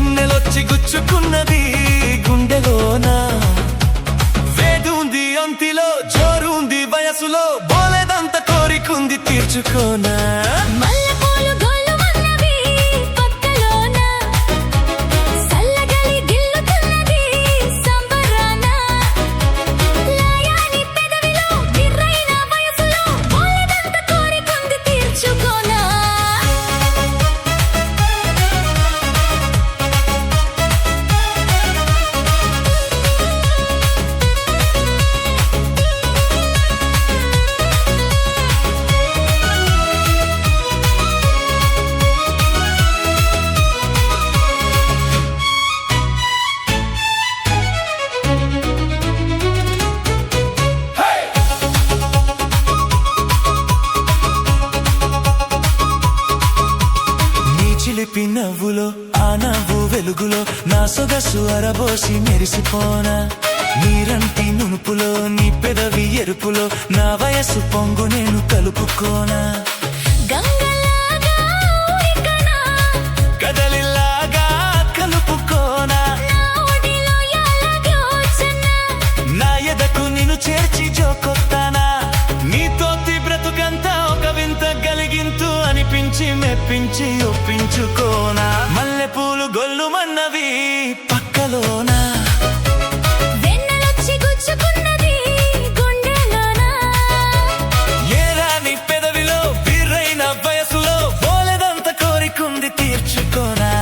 వెన్నెలొచ్చి గుచ్చుకున్నది గుండెలోన, వేడుంది అంతిలో జోరుంది వయసులో, బోలేదంత కోరికుంది తీర్చుకోనా. చిలిపి నవ్వులో ఆ నవ్వు వెలుగులో నా సొగసు అరబోసి మెరిసిపోనా, నీరంటి నునుపులో నీ పెదవి ఎరుపులో నా వయసు పొంగు నేను కలుపుకోనా. కదలిలాగా కలుపుకోనా, నా ఎదకు నిన్ను చేర్చి జోకొత్తానా. నీతోటి బ్రతుకంతా ఒక వింత గలిగింతు అనిపించి మెప్పించి ఒప్పించుకోనా. మల్లెపూలు గొల్లుమన్నవి పక్కలోనా, ఏరాని పెదవిలో బిర్రైన వయసులో, బోలెదంత కోరికుంది తీర్చుకోనా.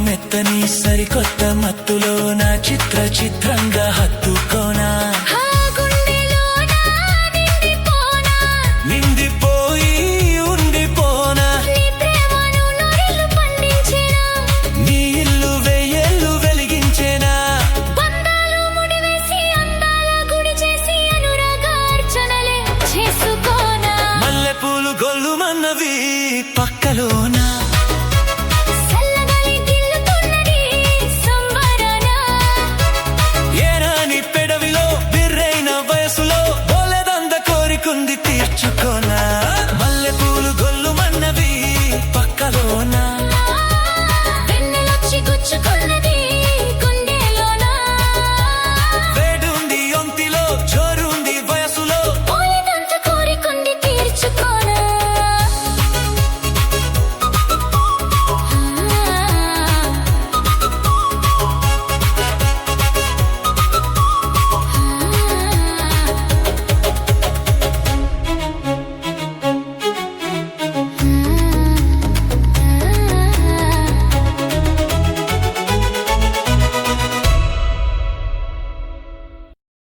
మెత్తని సరికొత్త మత్తులో నా చిత్రంగా హత్తుకోనా.